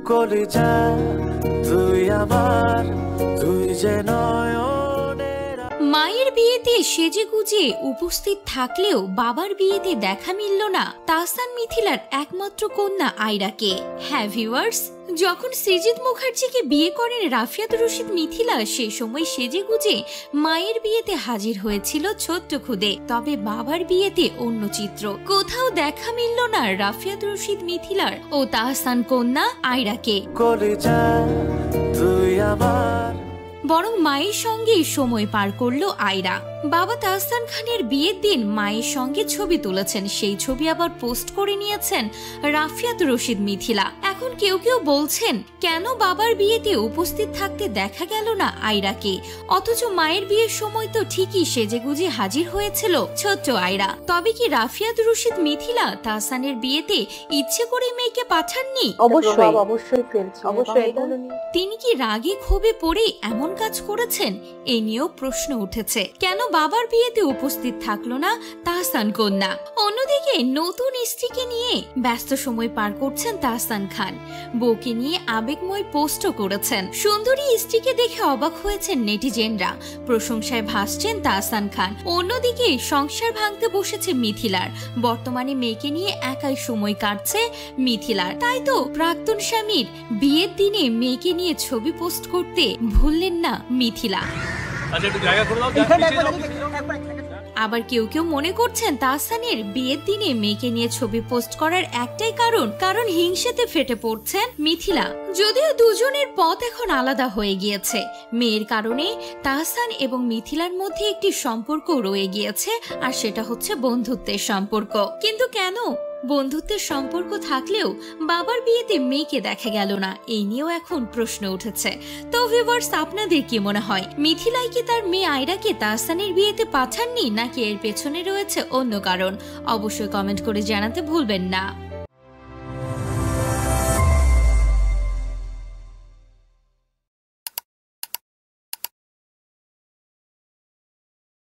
কলিজা তুই আমার, তুই যে মায়ের বিয়েতে সেজেগুজে উপস্থিত থাকলেও বাবার বিয়েতে দেখা মিলল না তাহসান মিথিলার একমাত্র কন্যা আয়রাকে। হ্যাঁ ভিউয়ার্স, যখন সৃজিত মুখার্জিকে বিয়ে করেন রাফিয়াত রশিদ মিথিলা, সে সময় সেজেগুজে মায়ের বিয়েতে হাজির হয়েছিল ছোট্ট খুদে। তবে বাবার বিয়েতে অন্য চিত্র, কোথাও দেখা মিলল না রাফিয়াত রশিদ মিথিলার ও তাহসান কন্যা আয়রাকে। বরং মায়ের সঙ্গে সময় পার করলো আয়রা। বাবা তাহসান খানের বিয়ের দিন মায়ের সঙ্গে ছবি তুলেছেন, সেই ছবি আবার পোস্ট করে নিয়েছেন রাফিয়াত রশিদ মিথিলা। এখন কেউ কেউ বলছেন, কেন বাবার বিয়েতে উপস্থিত থাকতে দেখা গেল না আয়রাকে, অথচ মায়ের বিয়ের সময় তো ঠিকই সেজেগুজে হাজির হয়েছিল ছোট্ট আয়রা। তবে কি রাফিয়াত রশিদ মিথিলা তাহসানের বিয়েতে ইচ্ছে করে মেয়েকে পাঠাননি? অবশ্যই তিনি কি রাগে ক্ষোভে পড়ে এমন কাজ করেছেন? এই নিয়েও প্রশ্ন উঠেছে, কেন বাবার বিয়েতে উপস্থিত থাকলো না তাহসান কন্যা। অন্যদিকে নতুন স্ত্রীকে নিয়ে ব্যস্ত সময় পার করছেন তাহসান খান, বউকে নিয়ে আবেগময় পোস্টও করেছেন। সুন্দরী স্ত্রীকে দেখে অবাক হয়েছেন নেটিজেনরা, প্রশংসায় ভাসছেন তাহসান খান। অন্যদিকে সংসার ভাঙতে বসেছে মিথিলার, বর্তমানে মেয়েকে নিয়ে একাই সময় কাটছে মিথিলার। তাই তো প্রাক্তন স্বামীর বিয়ের দিনে মেয়েকে নিয়ে ছবি পোস্ট করতে ভুললেন না মিথিলা। আবার কেউ কেউ মনে করছেন তাহসানের বিয়ের দিনে মেয়েকে নিয়ে ছবি পোস্ট করার একটাই কারণ হিংসেতে ফেটে পড়ছেন মিথিলা। যদিও দুজনের পথ এখন আলাদা হয়ে গিয়েছে, মেয়ের কারণে তাহসান এবং মিথিলার মধ্যে একটি সম্পর্ক রয়ে গিয়েছে, আর সেটা হচ্ছে বন্ধুত্বের সম্পর্ক। কিন্তু কেন বন্ধুত্বের সম্পর্ক থাকলেও বাবার বিয়েতে মেয়েকে দেখা গেল না, এই নিয়েও এখন প্রশ্ন উঠেছে। তো ভিউয়ার্স, আপনাদের কি মনে হয়, মিথিলাই কি তার মেয়ে আয়রাকে তাহসানের বিয়েতে পাঠাননি, নাকি এর পেছনে রয়েছে অন্য কারণ? অবশ্যই কমেন্ট করে জানাতে ভুলবেন না।